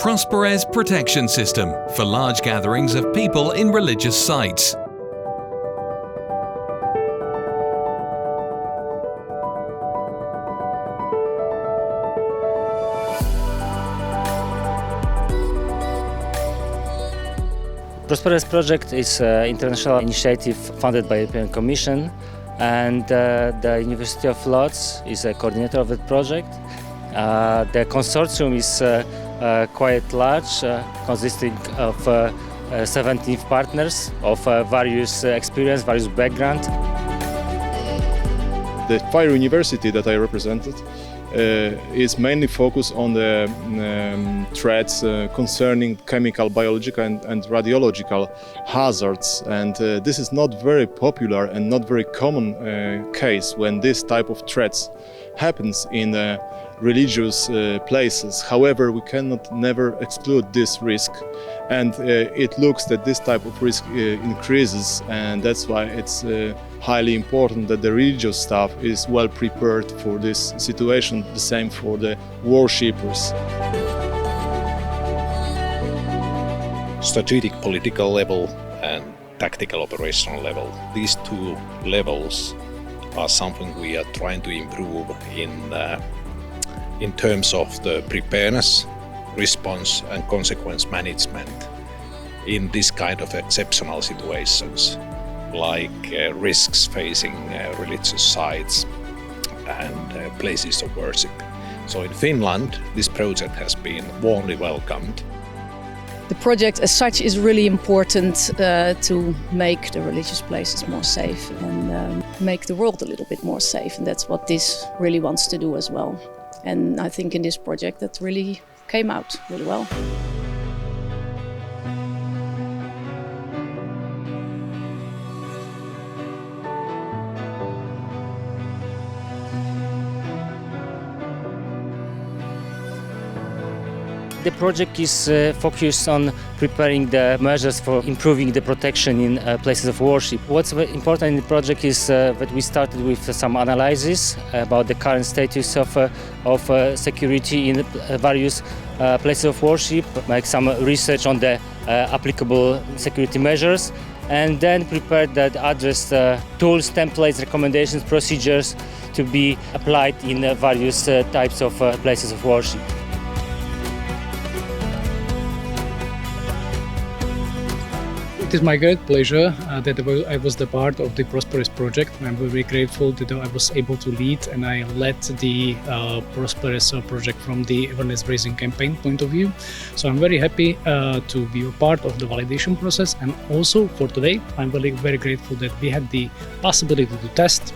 Prosperes protection system for large gatherings of people in religious sites. Prosperes project is an international initiative funded by the European Commission, and the University of Lodz is a coordinator of the project. The consortium is quite large, consisting of 17 partners of various experience, various background. The Fire University that I represented is mainly focused on the threats concerning chemical, biological and radiological hazards, and this is not very popular and not very common case when this type of threats happens in religious places. However, we cannot never exclude this risk, and it looks that this type of risk increases, and that's why it's highly important that the religious staff is well prepared for this situation, the same for the worshippers. Strategic political level and tactical operational level. These two levels are something we are trying to improve in terms of the preparedness, response and consequence management in this kind of exceptional situations, like risks facing religious sites and places of worship. So in Finland, this project has been warmly welcomed. The project as such is really important to make the religious places more safe and make the world a little bit more safe, and that's what this really wants to do as well. And I think in this project that really came out really well. The project is focused on preparing the measures for improving the protection in places of worship. What's important in the project is that we started with some analysis about the current status of security in various places of worship, make some research on the applicable security measures, and then prepared that address tools, templates, recommendations, procedures to be applied in various types of places of worship. It is my great pleasure that I was the part of the Prosperes project. I'm very grateful that I was able to lead, and I led the Prosperes project from the awareness raising campaign point of view. So I'm very happy to be a part of the validation process, and also for today I'm very grateful that we had the possibility to test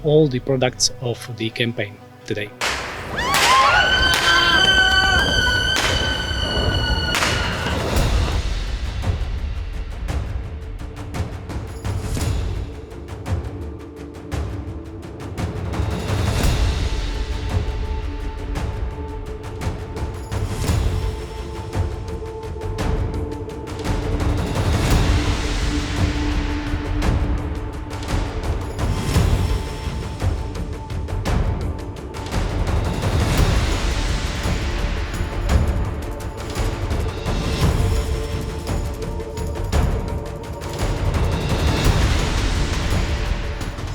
all the products of the campaign today.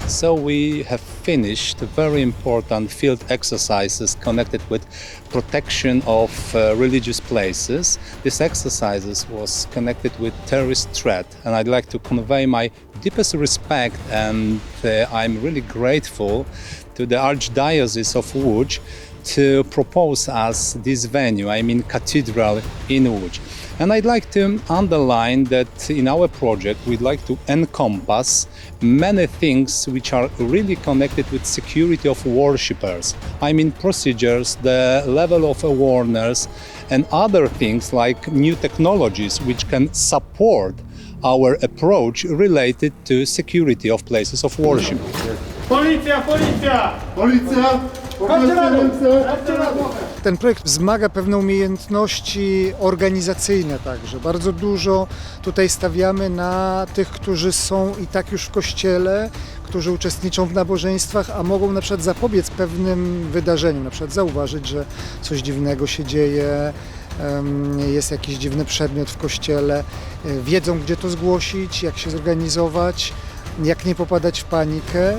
So we have finished very important field exercises connected with protection of religious places. This exercises was connected with terrorist threat, and I'd like to convey my deepest respect, and I'm really grateful to the Archdiocese of Łódź to propose us this venue, I mean Cathedral in Łódź. And I'd like to underline that in our project we'd like to encompass many things which are really connected with security of worshippers. I mean procedures, the level of awareness and other things like new technologies which can support our approach related to security of places of worship. Policja! Policja! Policja! Ten projekt wzmaga pewne umiejętności organizacyjne także. Bardzo dużo tutaj stawiamy na tych, którzy są i tak już w kościele, którzy uczestniczą w nabożeństwach, a mogą na przykład zapobiec pewnym wydarzeniom, na przykład zauważyć, że coś dziwnego się dzieje, jest jakiś dziwny przedmiot w kościele, wiedzą, gdzie to zgłosić, jak się zorganizować, jak nie popadać w panikę.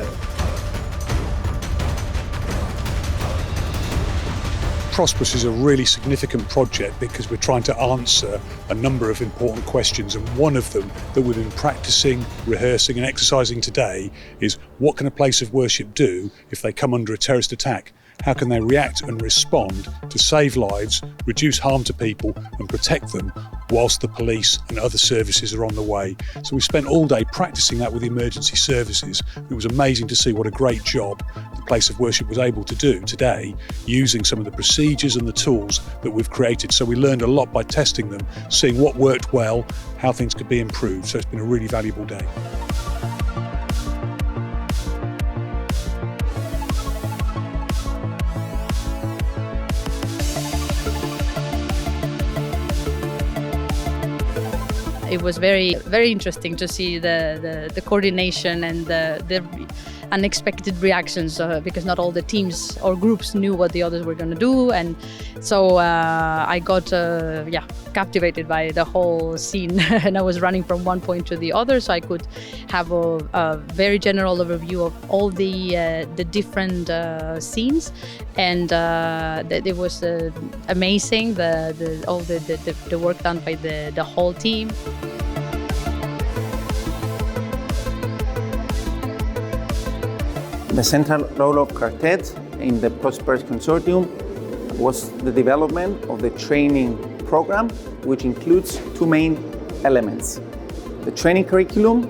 Prosperous is a really significant project because we're trying to answer a number of important questions, and one of them that we've been practicing, rehearsing and exercising today is what can a place of worship do if they come under a terrorist attack? How can they react and respond to save lives, reduce harm to people and protect them whilst the police and other services are on the way? So we spent all day practicing that with emergency services. It was amazing to see what a great job the place of worship was able to do today using some of the procedures and the tools that we've created. So we learned a lot by testing them, seeing what worked well, how things could be improved. So it's been a really valuable day. It was very interesting to see the coordination and the unexpected reactions because not all the teams or groups knew what the others were going to do, and so I got captivated by the whole scene and I was running from one point to the other, so I could have a very general overview of all the different scenes, and it was amazing all the work done by the whole team. The central role of Quartet in the Prosperous Consortium was the development of the training program, which includes two main elements: the training curriculum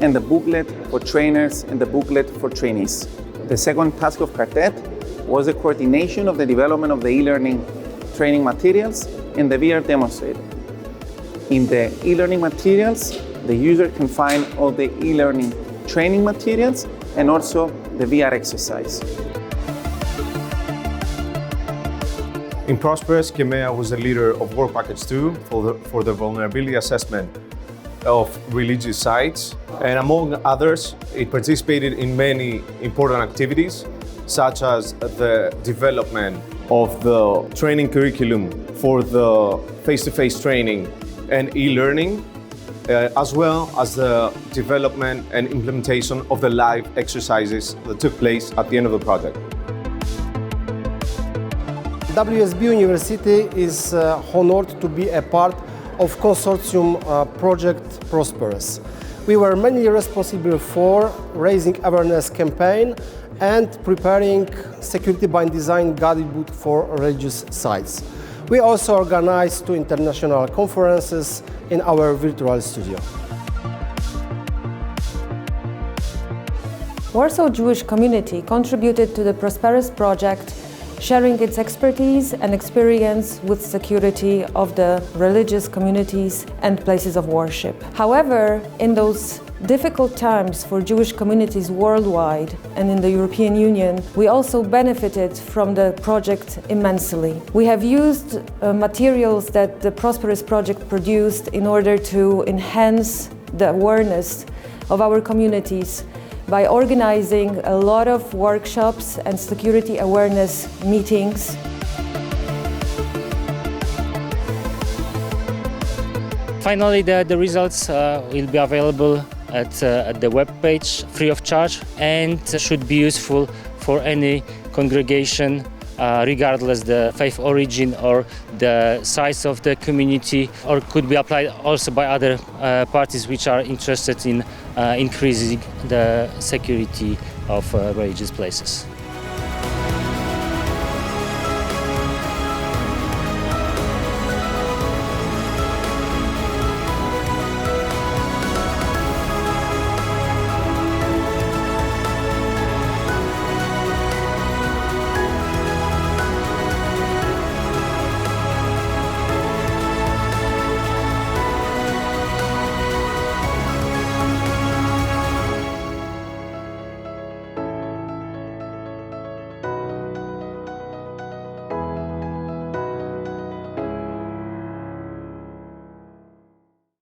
and the booklet for trainers and the booklet for trainees. The second task of Quartet was the coordination of the development of the e-learning training materials and the VR demonstrator. In the e-learning materials, the user can find all the e-learning training materials and also the VR exercise. In Prosperous, Kemea was the leader of Work Package 2 for the vulnerability assessment of religious sites, and among others, it participated in many important activities, such as the development of the training curriculum for the face-to-face training and e-learning, as well as the development and implementation of the live exercises that took place at the end of the project. WSB University is honored to be a part of consortium project Prosperous. We were mainly responsible for raising awareness campaign and preparing security by design guidebook for religious sites. We also organized 2 international conferences in our virtual studio. Warsaw Jewish Community contributed to the Prosperous project, sharing its expertise and experience with security of the religious communities and places of worship. However, in those difficult times for Jewish communities worldwide and in the European Union, we also benefited from the project immensely. We have used materials that the Prosperous project produced in order to enhance the awareness of our communities by organizing a lot of workshops and security awareness meetings. Finally, the results will be available at the webpage free of charge and should be useful for any congregation regardless the faith origin or the size of the community, or could be applied also by other parties which are interested in increasing the security of religious places.